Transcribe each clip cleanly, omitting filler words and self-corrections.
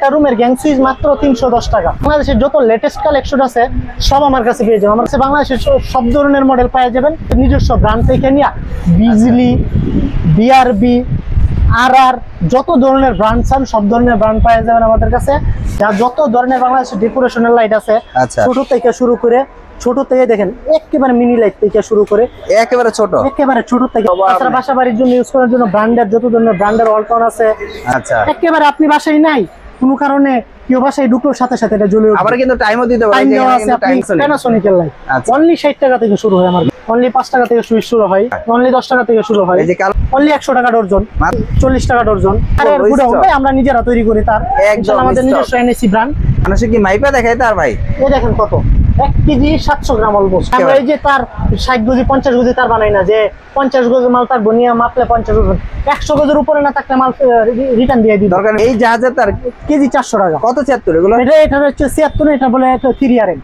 একটা রুমের gang switch মাত্র 310 টাকা। বাংলাদেশের যত লেটেস্ট কালেকশন আছে সব আমার কাছে পেয়ে যাবেন। আমার কাছে বাংলাদেশের সব ধরনের মডেল পাওয়া যাবেন, নিজস্ব ব্র্যান্ড থেকে নিয়ে বিজলি, বিআরবি, আর যত ধরনের ব্র্যান্ড চান সব ধরনের ব্র্যান্ড পাওয়া যাবেন আমাদের কাছে। যত ধরনের বাংলাদেশের ডেকোরেশনের লাইট আছে ছোট থেকে শুরু করে, ছোট থেকে দেখেন একেবারে মিনি লাইট থেকে শুরু করে একেবারে ছোট থেকে বাসা বাড়ির জন্য ইউজ করার জন্য ব্র্যান্ডের যত ধরনের ব্র্যান্ডের অলটাউন আছে। আচ্ছা, একেবারে আপনি বাসায় নাই কোনো কারণে কেউ বাসায় ঢুকলোর সাথে সাথে এটা জ্বলে আবার কিন্তু টাইমও দিতে পারে। প্যানাসোনিকের লাইট অনলি 60 টাকা থেকে শুরু হয়, আমার অনলি 5 টাকা থেকে সুইচ শুরু হয়, অনলি 10 টাকা থেকে শুরু হয়, অনলি 100 টাকা ডজন, 40 টাকা ডজন। আমরা নিজেরা তৈরি করি, তার আমাদের নিজস্ব এনএসি ব্র্যান্ড। মানুষ কি মাইপা দেখায় তার ভাই, এই দেখেন কত 1 কেজি 700 গ্রাম অলমোস্ট। আমরা এই যে তার 60 গজি 50 গজি তার বানাই না, যে 50 গজ মাল তার বনিয়া মাপলে 50 গজ, 100 গজের উপরে না থাকলে মাল রিটার্ন দিয়ে দিই দরকার। এই জাহাজের তার কেজি 400 টাকা। কত 76 এগুলো? এটা হচ্ছে 76, এটা বলে 3RM।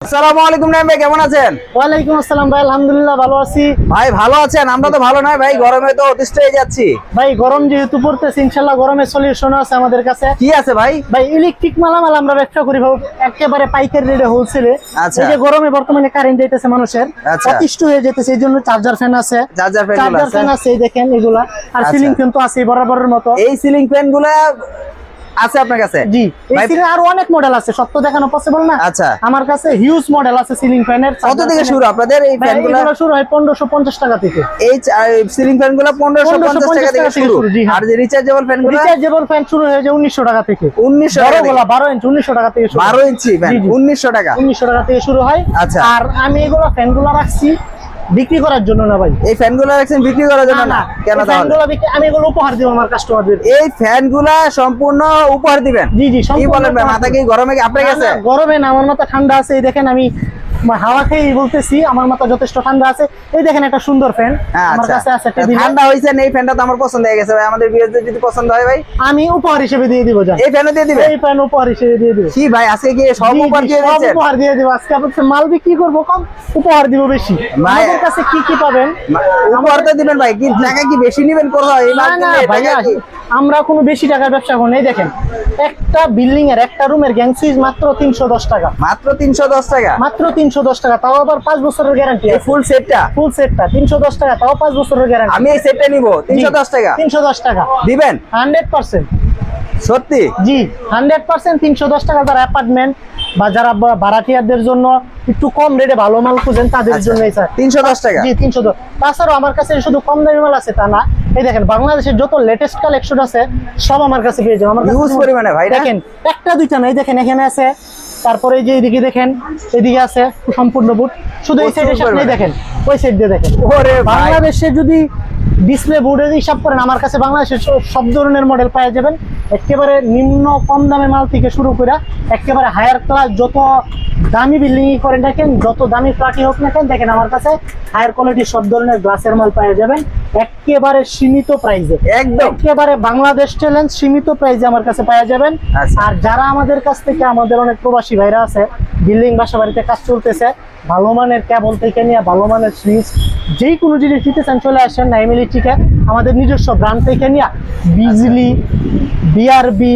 আসসালামু আলাইকুম নাইম ভাই, কেমন আছেন? ওয়ালাইকুম আসসালাম ভাই, আলহামদুলিল্লাহ ভালো আছি। ভাই ভালো আছেন? আমরা তো ভালো নাই ভাই, গরমে তো অতিষ্ঠ হয়ে যাচ্ছি ভাই। গরম যেহেতু পড়তেছে, ইনশাআল্লাহ গরমের সলিউশন আছে আমাদের কাছে। কি আছে ভাই? ভাই ইলেকট্রিক মালামাল আমরা ব্যবসা করি একেবারে পাইকারি রেটে, হোলসেলে। আচ্ছা, এই যে গরমে বর্তমানে কারেন্ট যাইতেছে, মানুষের অতিষ্ঠ হয়ে যেতেছে, এই জন্য চার্জার ফ্যান আছে, এই দেখেন এগুলা। আর সিলিং ফ্যান তো আছে বরাবরের মতো। এই সিলিং ফ্যান গুলা আছে আপনার কাছে? জি, এই সিলিং আরো অনেক মডেল আছে, সব তো দেখানো পসিবল না। আচ্ছা, আমার কাছে হিউজ মডেল আছে সিলিং ফ্যানের। কত থেকে শুরু আপনাদের এই ফ্যানগুলো? শুরু হয় 1550 টাকা থেকে। এই সিলিং ফ্যানগুলো 1550 টাকা থেকে শুরু। আর যে রিচার্জেবল ফ্যানগুলো? রিচার্জেবল ফ্যান শুরু হয়ে যায় 1900 টাকা থেকে। 1900 টাকা? 12 ইঞ্চি 1900 টাকা থেকে শুরু। 12 ইঞ্চি ফ্যান 1900 টাকা? 1900 টাকা থেকে শুরু হয়। আচ্ছা, আর আমি এগুলো ফ্যানগুলো রাখছি বিক্রি করার জন্য না ভাই। এই ফ্যানগুলো রাখছেন বিক্রি করার জন্য না? কেন? আমি এগুলো উপহার দিব আমার কাস্টমারদের। এই ফ্যানগুলো সম্পূর্ণ উপহার দিবেন? জি জি। কি বলেন ভাই, মাথা কি গরমে আপনার কাছে? গরমে না, আমার মাথা ঠান্ডা আছে। এই দেখেন আমি হাওয়া খেয়ে বলতেছি, আমার মাথা যথেষ্ট ঠান্ডা আছে। এই দেখেন একটা সুন্দর ফ্যান আমার কাছে আছে। ঠান্ডা হইছে, এই ফ্যানটা তো আমার পছন্দ হয়ে গেছে ভাই। আমাদের ভিউয়ারদের যদি পছন্দ হয় ভাই, আমি উপহার হিসেবে দিয়ে দিব। জান, এই ফ্যানও দিয়ে দিবেন? এই ফ্যান উপহার হিসেবে দিয়ে দিব। কি ভাই, আজকে কি সব উপহার দিয়ে দিচ্ছেন? সব উপহার দিয়ে দিব আজকে। আপনাদের মাল বিক্রি করব কম, উপহার দিব বেশি। আমাদের কাছে কি কি পাবেন? উপহার তো দিবেন ভাই, কি টাকা কি বেশি নেবেন কোথাও? এই মাল না ভাই, আমরা কোনো বেশি টাকার ব্যবসা করি না। এই দেখেন একটা বিল্ডিং এর একটা রুমের গ্যাং সুইচ মাত্র 310 টাকা। মাত্র 310 টাকা? মাত্র 310 টাকা, তাও আবার 5 বছরের গ্যারান্টি। এই ফুল সেটটা? ফুল সেটটা 310 টাকা, তাও 5 বছরের গ্যারান্টি। আমি এই সেটটা নিব 310 টাকা? 310 টাকা দিবেন 100%? সত্যি? জি 100% 310 টাকা। যারা অ্যাপার্টমেন্ট বা যারা ভাড়াটিয়াদের জন্য একটু কম রেটে ভালো মাল খুঁজেন তাদের জন্য এই স্যার 310 টাকা। জি 310। তাছাড়াও আমার কাছে শুধু কম দামি মাল আছে তা না। এই দেখেন বাংলাদেশের যত লেটেস্ট কালেকশন আছে সব আমার কাছে পেয়ে যাবেন। আমার ইউজ পরিমাণে ভাই, দেখেন একটা দুইটা না, এই দেখেন এখানে আছে, তারপরে এই যে এইদিকে দেখেন, এদিকে আছে সম্পূর্ণ বুট। শুধু এই সাইডের সামনে দেখেন, ওই সাইড দিয়ে দেখেন। ওরে বাংলাদেশে যদি ডিসপ্লে বোর্ডের হিসাব করেন, আমার কাছে বাংলাদেশের সব ধরনের মডেল পাওয়া যাবেন। একেবারে নিম্ন কম দামে মাল থেকে শুরু করে একেবারে হায়ার ক্লাস, যত দামি বিল্ডিং করেন দেখেন, যত দামি ফ্ল্যাটই হোক না কেন, দেখেন আমার কাছে হায়ার কোয়ালিটির সব ধরনের গ্লাসের মাল পাওয়া যাবেন একেবারে সীমিত প্রাইসে। একদম একেবারে বাংলাদেশ চ্যালেঞ্জ সীমিত প্রাইসে আমার কাছে পাওয়া যাবেন। আর যারা আমাদের কাছ থেকে, আমাদের অনেক প্রবাসী ভাইরা আছে, বিল্ডিং বাসা বাড়িতে কাজ চলতেছে, ভালো মানের কেবল থেকে নিয়ে ভালো মানের সুইচ, যেই কোনো জিনিস নিতে চান চলে আসেন নাইম ইলেকট্রিকে। আমাদের নিজস্ব ব্র্যান্ড থেকে নিয়ে বিজলি, বিআরবি,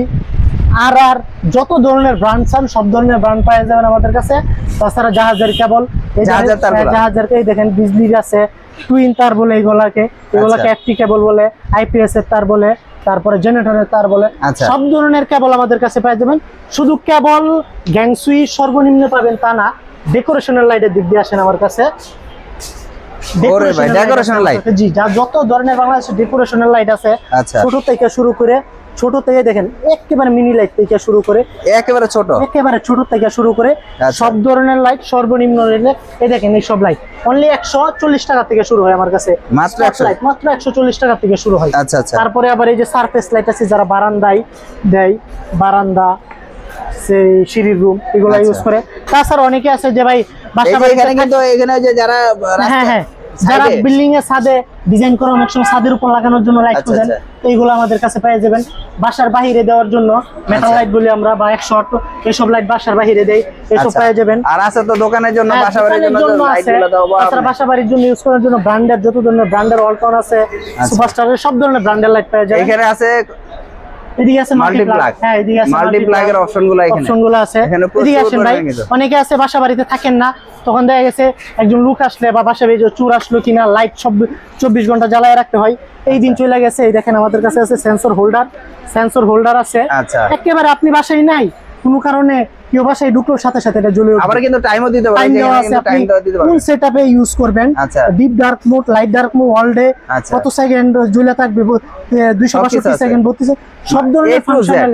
আর যত ধরনের ব্র্যান্ড চান সব ধরনের ব্র্যান্ড পাওয়া যাবেন আমাদের কাছে। তাছাড়া জাহাজের কেবল, জাহাজের এই দেখেন বিজলির আছে, টুইন তার বলে এগুলাকে একটি কেবল বলে, আইপিএস এর তার বলে, তারপরে জেনারেটরের তার বলে, সব ধরনের কেবল আমাদের কাছে পেয়ে যাবেন। শুধু কেবল গ্যাং সুইচ সর্বনিম্ন পাবেন তা না, ডেকোরেশনাল লাইটের দিক দিয়ে আসেন আমার কাছে। ডেকোরেশনাল লাইট, জি, যত ধরনের বাংলাদেশে ডেকোরেশনাল লাইট আছে, ছোট থেকে শুরু করে, ছোট থেকে দেখেন একেবারে মিনি লাইট থেকে শুরু করে একেবারে ছোট থেকে শুরু করে সব ধরনের লাইট সর্বনিম্ন রেটে। এই দেখেন এই সব লাইট অনলি 140 টাকা থেকে শুরু হয় আমার কাছে। মাত্র 140 টাকা থেকে শুরু হয়। তারপরে আবার এই যে সারফেস লাইট আছে, যারা বারান্দায় দেয়, বারান্দা, সেই সিঁড়ির রুম, এগুলো ইউজ করে। তাছাড়া অনেকে আছে যে ভাই বাসা বাড়ি কিন্তু এখানে যে যারা যারা বিল্ডিং এর ছাদে ডিজাইন করে, অনেক সময় ছাদের উপর লাগানোর জন্য লাইট খুঁজেন, এইগুলো আমাদের কাছে পেয়ে যাবেন। বাসার বাহিরে দেওয়ার জন্য মেটাল লাইট বলি আমরা, বা 100 এসব লাইট বাসার বাহিরে দেই, এসব পেয়ে যাবেন। আর আছে তো দোকানের জন্য, বাসা বাড়ির জন্য লাইটগুলো দাও। তাছাড়া বাসা বাড়ির জন্য ইউজ করার জন্য ব্র্যান্ডের যত ধরনের ব্র্যান্ডের অলটাউন আছে, সুপারস্টারের সব ধরনের ব্র্যান্ডের লাইট পেয়ে যাবেন। এখানে আছে এদিকে আছে মাল্টি প্লাগ। হ্যাঁ এদিকে আছে মাল্টি প্লাগের অপশনগুলো এখানে, অপশনগুলো আছে। এখানে এদিকে আসেন ভাই, প্রচুর অনেকে আছে বাসা বাড়িতে থাকেন না, তখন দেখা গেছে একজন লোক আসলে বা বাসা বাড়ি চুর আসলো কিনা, লাইট সব 24 ঘন্টা জ্বালায় রাখতে হয়, এই দিন চলে গেছে। এই দেখেন আমাদের কাছে আছে সেন্সর হোল্ডার আছে। আচ্ছা, একেবারে আপনি বাসায় নাই কোনো কারণে কেউ বাসায় ঢুকলোর সাথে সাথে এটা জ্বলে উঠবে। আবার কিন্তু টাইমও দিতে পারবেন, টাইম দেওয়া এখানে আছে, কিন্তু আপনি টাইম দেওয়া দিতে পারবেন। কোন সেটআপে ইউজ করবেন, আচ্ছা, deep dark mode, light dark mode, all day, আচ্ছা, কত সেকেন্ড জ্বলে থাকবে, 262 সেকেন্ড, 32 সব ধরনের ফাংশনাল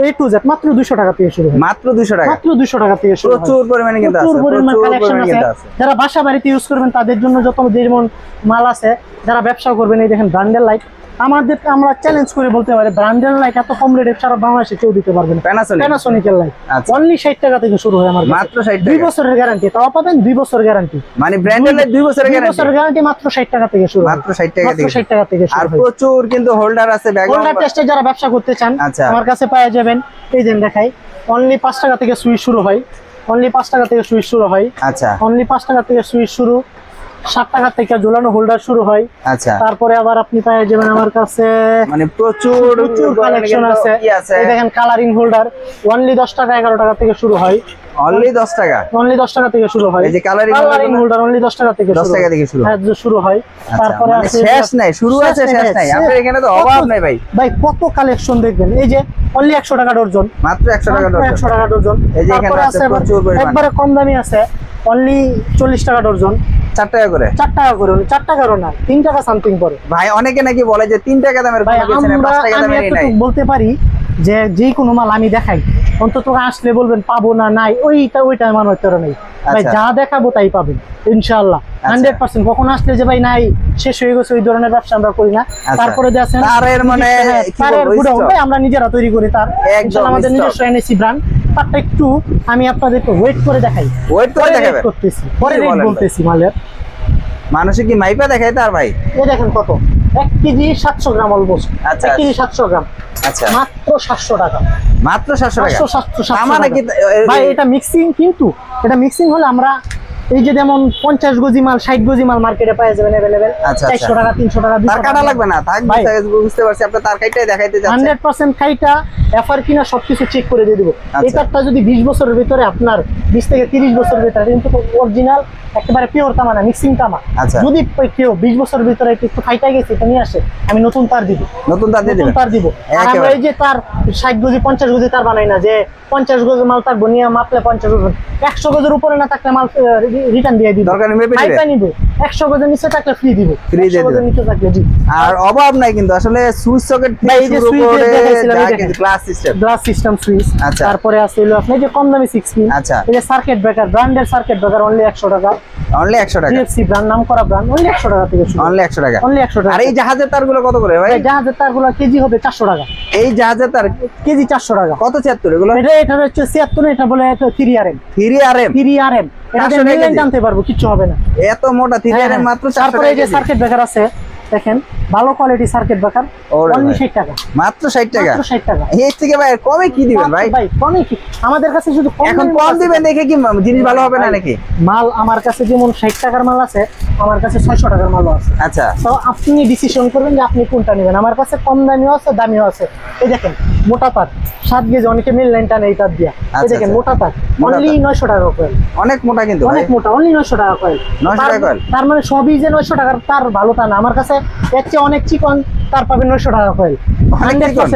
A to Z মাত্র 200 টাকা থেকে শুরু হয়। মাত্র 200 টাকা, মাত্র 200 টাকা থেকে শুরু হয়। প্রচুর পরিমাণে কিন্তু আছে, প্রচুর পরিমাণ প্রচুর কালেকশন পরিমাণে আছে। কিন্তু আছে। যারা বাসা বাড়িতে ইউজ করবেন তাদের জন্য যত যেমন মাল আছে, যারা ব্যবসা করবেন এই দেখেন ব্র্যান্ডের লাইট। আমরা চ্যালেঞ্জ করে বলতে পারি ব্র্যান্ডের লাইট এত কম রেটে সারা বাংলাদেশে কেউ দিতে পারবে না। প্যানাসোনিকের লাইট আচ্ছা, অনলি 60 টাকা থেকে শুরু হয় আমার কাছে, মাত্র 60 2 টাকা, বছরের গ্যারান্টি, তাও পাবেন 2 বছর গ্যারান্টি। মানে ব্র্যান্ডের লাইট 2 বছরের গ্যারান্টি মাত্র 60 টাকা থেকে শুরু হয়, মাত্র 60 টাকা মাত্র থেকে। 60 টাকা থেকে শুরু আর হয়। প্রচুর কিন্তু হোল্ডার আছে, হোল্ডার টেস্টে যারা ব্যবসা করতে চান আচ্ছা, আমার কাছে পাওয়া যাবেন। এই দেন দেখাই, অনলি 5 টাকা থেকে সুইচ শুরু হয়, অনলি 5 টাকা থেকে সুইচ শুরু হয়। আচ্ছা, অনলি 5 টাকা থেকে সুইচ শুরু, 7 টাকা থেকে ঝুলানো হোল্ডার শুরু হয়। আচ্ছা, তারপরে আবার আপনি পাওয়া যাবেন আমার কাছে মানে প্রচুর কালেকশন আছে। এই দেখেন কালারিং হোল্ডার, অনলি 10 টাকা 11 টাকা থেকে শুরু হয়, অনলি 10 টাকা, অনলি 10 টাকা থেকে শুরু হয়। এই যে কালারিং হোল্ডার অনলি 10 টাকা থেকে 10 টাকা থেকে শুরু, হ্যাঁ শুরু হয়। তারপরে মানে শেষ নাই, শুরু আছে শেষ নাই, আপনাদের এখানে তো অভাব নাই ভাই। ভাই কত কালেকশন দেখবেন, এই যে অনলি 100 টাকা ডজন, মাত্র 100 টাকা ডজন, 100 টাকা ডজন। এই যে এখানে আছে প্রচুর পরিমাণ, একবারে কম দামি আছে অনলি 40 টাকা ডজন, 4 টাকা করে, 4 টাকা করে, 4 টাকারও না, 3 টাকা সামথিং পড়ে ভাই। অনেকে নাকি বলে যে 3 টাকা দামের কোনো কিছু নেই, 5 টাকা দামের নাই। বলতে পারি যে যে কোনো মাল আমি দেখাই, অন্তত আসলে বলবেন পাবো না, নাই ওইটা আমার হয়তো নেই ভাই, যা দেখাবো তাই পাবেন ইনশাআল্লাহ 100%। কখন আসলে যে ভাই নাই শেষ হয়ে গেছে ওই ধরনের ব্যবসা আমরা করি না। তারপরে দেখেন তারের মানে তারের গুড়াও ভাই আমরা নিজেরা তৈরি করি, তার আমাদের নিজস্ব এনএসি ব্র্যান্ড। তারটা একটু আমি আপনাদেরকে ওয়েট করে দেখাই, ওয়েট করে দেখাবেন, করতেছি পরে রেট বলতেছি মালের। মানুষে কি মাইপা দেখায় তার ভাই? এই দেখেন কত, 1 কেজি 700 গ্রাম অলমোস্ট, 1 কেজি 700 গ্রাম, আচ্ছা, মাত্র 700 টাকা, মাত্র 700 টাকা। 700 মানে কি ভাই এটা মিক্সিং, কিন্তু এটা মিক্সিং হলে আমরা এই যে যেমন 50 গজি মাল 60 গজি মাল মার্কেটে পাওয়া যাবেন अवेलेबल, 400 টাকা 300 টাকা 200 টাকা। তার কাটা লাগবে না, থাক বুঝতে পারছি আপনি তার কাটাই দেখাইতে যাচ্ছেন। 100% খাইটা এফআর কিনা সবকিছু চেক করে দিয়ে দিব। এটাটা যদি 20 বছরের ভিতরে আপনার 20 থেকে 30 বছরের ভিতরে, কিন্তু অরিজিনাল একেবারে পিওর তামা না, মিক্সিং তামা। যদি কেউ 20 বছরের ভিতরে একটু খাইটা গেছে এটা নিয়ে আসে, আমি নতুন তার দিব, নতুন তার দিব। আর আমরা এই যে তার 60 গজি 50 গজি তার বানাই না, যে 50 গজি মাল তার বনিয়া মাপলে 50 গজি, 100 গজের উপরে না থাকলে মাল রিটার্ন দিয়ে দিব, দরকার নেই মেপে দিবে, নিব। 100 গজের নিচে থাকলে ফ্রি দিব, 100 গজের নিচে থাকলে জি। আর অভাব নাই কিন্তু আসলে সুইচ সকেট ভাই, এই যে সুইচ দেখাইছিলাম, এই যে গ্লাস সিস্টেম সুইচ। তারপরে আছে হলো আপনি যে কম দামি 6 পিন, এই যে সার্কিট ব্রেকার, ব্র্যান্ডের সার্কিট ব্রেকার অনলি 100 টাকা, অনলি 100 টাকা। জিএফসি ব্র্যান্ড, নাম করা ব্র্যান্ড, অনলি 100 টাকা থেকে শুরু, অনলি 100 টাকা, অনলি 100 টাকা। আর এই জাহাজের তারগুলো কত করে ভাই? জাহাজের তারগুলো কেজি হবে 400 টাকা। এই জাহাজের তার কেজি 400 টাকা। কত 76 এগুলো? এটা হচ্ছে 76, এটা বলে 3RM, 3RM। এটা মিলিয়ন টানতে পারবো, কিছু হবে না, এত মোটা 3RM মাত্র 400 টাকা। তারপরে এই যে সার্কিট ব্রেকার আছে দেখেন, ভালো কোয়ালিটি সার্কিট ব্রেকার, অনলি 60 টাকা, মাত্র 60 টাকা, মাত্র 60 টাকা। এর থেকে ভাই কমে কি দিবেন ভাই? ভাই কমে কি আমাদের কাছে শুধু এখন কম দিবেন দেখে কি জিনিস ভালো হবে না নাকি? মাল আমার কাছে যেমন 60 টাকার মাল আছে, আমার কাছে 600 টাকার মালও আছে। আচ্ছা, তো আপনি ডিসিশন করবেন যে আপনি কোনটা নেবেন। আমার কাছে কম দামিও আছে, দামিও আছে। এই দেখেন মোটা তার 7 গেজ, অনেকে মিল লাইন টানে এই তার দিয়া। এই দেখেন মোটা তার অনলি 900 টাকা কয়েল, অনেক মোটা, কিন্তু অনেক মোটা, অনলি 900 টাকা কয়েল, 900 টাকা কয়েল। তার মানে সবই যে 900 টাকার তার ভালো তা না, আমার কাছে এর চেয়ে অনেক চিকন তার পাবেন 900 টাকা কয়েল।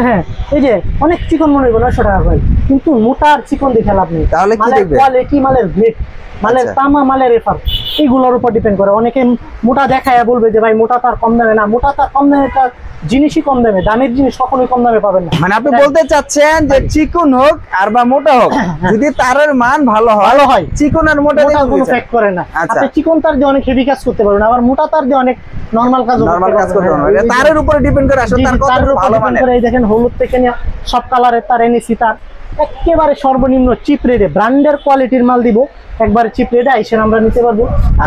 হ্যাঁ, এই যে অনেক চিকন মনে হবে 900 টাকা কয়েল, কিন্তু মোটা আর চিকন দেখে লাভ নেই। তাহলে কি দেখবেন? কোয়ালিটি, মালের গ্রেড, মালের তামা, মালের এফার, এইগুলোর উপর ডিপেন্ড করে। অনেকে মোটা দেখায় বলবে যে ভাই মোটা তার কম দামে, না, মোটা তার কম দামে, তার জিনিসই কম দামে, দামের জিনিস কখনোই কম দামে পাবেন না। মানে আপনি বলতে চাচ্ছেন যে চিকন হোক আর বা মোটা হোক, যদি তারের মান ভালো হয়, চিকন আর মোটা কোনো ফ্যাক্ট করে না। আপনি চিকন তার দিয়ে অনেক হেভি কাজ করতে পারবেন, আবার মোটা তার দিয়ে অনেক নরমাল কাজ করতে পারবেন। এটা তারের উপরে ডিপেন্ড করে, আসলে তার ভালো মানে। এই দেখেন হলুদ থেকে নিয়ে সব কালারের তার এনেছি, তার একেবারে সর্বনিম্ন চিপ রেটে ব্র্যান্ডের কোয়ালিটির মাল দিব, একবারে চিপ রেটে আইসেন আমরা নিতে পারবো।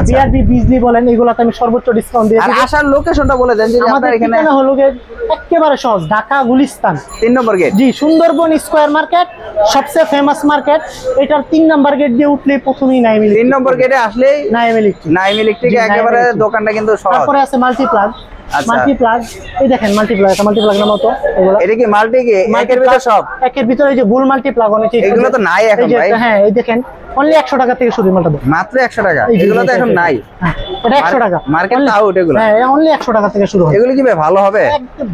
বিআরবি বিজলি বলেন, এগুলাতে আমি সর্বোচ্চ ডিসকাউন্ট দিয়ে দিই। আসার লোকেশনটা বলে দেন। আমাদের এখানে হলো একেবারে সহজ, ঢাকা গুলিস্তান 3 নম্বর গেট, জি, সুন্দরবন স্কয়ার মার্কেট সবচেয়ে ফেমাস মার্কেট। এটার 3 নম্বর গেট দিয়ে উঠলে প্রথমেই নাইম ইলেকট্রিক, 3 নম্বর গেটে আসলেই নাইম ইলেকট্রিক, একেবারে দোকানটা কিন্তু সহজ। তারপরে আছে মাল্টিপ্লাগ, মাল্টিপ্লাগ এই দেখেন মাল্টিপ্লাগ নাম তো এগুলো এটা কি মাল্টি কি একের ভিতর সব একের ভিতরে এই যে গোল মাল্টিপ্লাগ অনেকে এগুলো তো নাই এখন ভাই হ্যাঁ এই দেখেন অনলি 100 টাকা থেকে শুরু মালটা মাত্র 100 টাকা এগুলো তো এখন নাই এটা 100 টাকা মার্কেট আউট এগুলো হ্যাঁ অনলি 100 টাকা থেকে শুরু হয় এগুলো কি ভাই ভালো হবে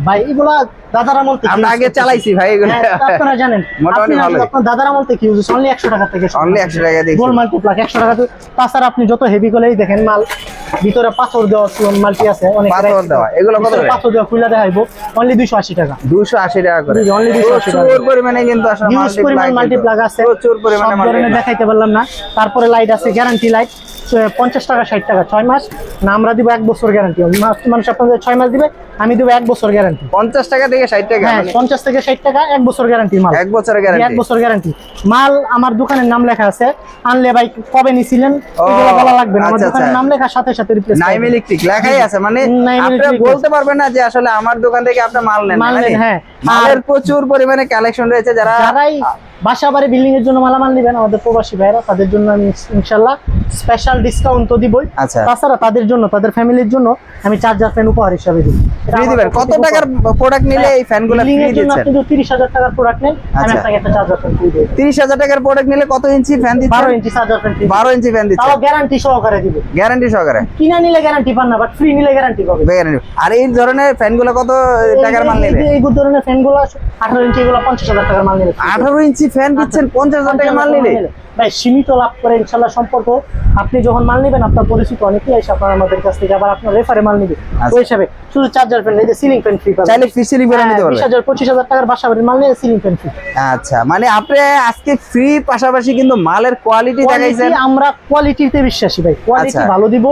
ভাই এগুলা দাদার আমল থেকে আমরা আগে চালাইছি ভাই এগুলো আপনারা জানেন মোটামুটি ভালো আপনার দাদার আমল থেকে ইউজ অনলি 100 টাকা থেকে অনলি 100 টাকা দিয়ে গোল মাল্টিপ্লাগ 100 টাকা তাছাড়া আপনি যত হেভি গুলোই দেখেন মাল ভিতরে পাথর দেওয়া মাল্টি আছে অনেক পাথর দেওয়া এগুলো কত করে পাথর দেওয়া খুলে দেখাইবো অনলি 280 টাকা 280 টাকা করে অনলি 280 টাকা প্রচুর পরিমাণে কিন্তু আসলে ইউজ পরিমাণ মাল্টিপ্লাগ আছে প্রচুর পরিমাণে মাল্টিপ্লাগ দেখাইতে পারলাম না তারপরে লাইট আছে গ্যারান্টি লাইট 50 টাকা 60 টাকা 6 মাস না আমরা দিব 1 বছর গ্যারান্টি মানুষ আপনাদের 6 মাস দিবে আমি দেব 1 বছর গ্যারান্টি 50 টাকা থেকে 60 টাকা হ্যাঁ 50 থেকে 60 টাকা 1 বছর গ্যারান্টি মাল 1 বছরের গ্যারান্টি 1 বছর গ্যারান্টি মাল আমার দোকানের নাম লেখা আছে আনলে ভাই কবে নিছিলেন এগুলো বলা লাগবে না আমার দোকানের নাম লেখা সাথে সাথে রিপ্লেস নাইম ইলেকট্রিক লেখাই আছে মানে আপনি বলতে পারবেন না যে আসলে আমার দোকান থেকে আপনি মাল নেন হ্যাঁ মালের প্রচুর পরিমাণে কালেকশন রয়েছে যারাই বাসাবাড়ি বিল্ডিং এর জন্য মালামাল নেবেন আমাদের প্রবাসী ভাইরা তাদের জন্য আমি ইনশাআল্লাহ স্পেশাল ডিসকাউন্ট তো দিবই তাছাড়া তাদের জন্য তাদের ফ্যামিলির জন্য আমি চার্জার ফ্যান উপহার হিসেবে দিব ফ্রি দিবেন কত টাকার প্রোডাক্ট নিলে এই ফ্যানগুলো ফ্রি দিচ্ছেন আপনি যদি 30000 টাকার প্রোডাক্ট নেন আমি আপনাকে একটা চার্জার ফ্যান ফ্রি দেব 30000 টাকার প্রোডাক্ট নিলে কত ইঞ্চি ফ্যান দিচ্ছেন 12 ইঞ্চি চার্জার ফ্যান 12 ইঞ্চি ফ্যান দিচ্ছেন তাও গ্যারান্টি সহকারে দিব গ্যারান্টি সহকারে কিনা নিলে গ্যারান্টি পান না বাট ফ্রি নিলে গ্যারান্টি পাবেন আর এই ধরনের ফ্যানগুলো কত টাকার মাল নিলে এই ধরনের ফ্যানগুলো 18 ইঞ্চি এগুলো 50000 টাকার মাল নিলে 18 ইঞ্চি ফ্যান দিচ্ছেন 50000 টাকার মাল নিলে ভাই সীমিত লাভ করে ইনশাআল্লাহ সম্পর্ক আপনি যখন মাল নেবেন আপনার পরিচিত অনেকেই এসে আপনার আমাদের কাছ থেকে আবার আপনার রেফারে মাল নেবে ওই হিসাবে শুধু চার্জার ফ্যান এই যে সিলিং ফ্যান ফ্রি পাবেন চাইলে ফ্রি সিলিং ফ্যান নিতে পারবেন 20000 25000 টাকার বাসাবাড়ির মাল নিয়ে সিলিং ফ্যান ফ্রি আচ্ছা মানে আপনি আজকে ফ্রি পাশাপাশি কিন্তু মালের কোয়ালিটি দেখাইছেন আমরা কোয়ালিটিতে বিশ্বাসী ভাই কোয়ালিটি ভালো দিব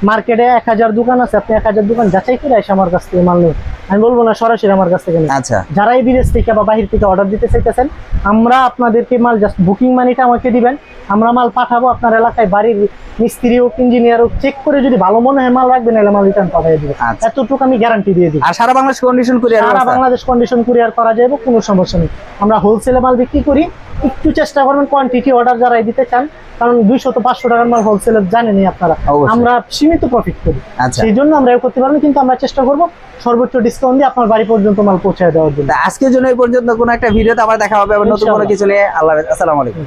মার্কেটে 1000 দোকান আছে আপনি 1000 দোকান যাচাই করে এসে আমার কাছ থেকে মাল নেবেন আমি বলবো না সরাসরি আমার কাছ থেকে নেবেন আচ্ছা যারাই বিদেশ থেকে বা বাহির থেকে অর্ডার দিতে চাইতেছেন আমরা আপনাদেরকে মাল জাস্ট বুকিং মানিটা আমাকে দিবেন আমরা মাল পাঠাবো আপনার এলাকায় বাড়ির মিস্ত্রি হোক ইঞ্জিনিয়ার হোক চেক করে যদি ভালো মনে হয় মাল রাখবেন নাহলে মাল রিটার্ন পাঠিয়ে দিবেন এতটুকু আমি গ্যারান্টি দিয়ে দিই আর সারা বাংলাদেশ কন্ডিশন কুরিয়ার সারা বাংলাদেশ কন্ডিশন কুরিয়ার করা যাবে কোনো সমস্যা নেই আমরা হোলসেলে মাল বিক্রি করি একটু চেষ্টা করবেন কোয়ান্টিটি অর্ডার যারাই দিতে চান কারণ 200-500 টাকার মাল হোলসেলে জানেনই আপনারা আমরা সীমিত প্রফিট করি সেই জন্য আমরা করতে পারবো কিন্তু আমরা চেষ্টা করব সর্বোচ্চ ডিসকাউন্ট দিয়ে আপনার বাড়ি পর্যন্ত মাল পৌঁছে দেওয়ার জন্য আজকের জন্য এই পর্যন্ত কোনো একটা ভিডিওতে আবার দেখা হবে আবার নতুন কোনো কিছু নিয়ে আল্লাহ হাফেজ আসসালামু আলাইকুম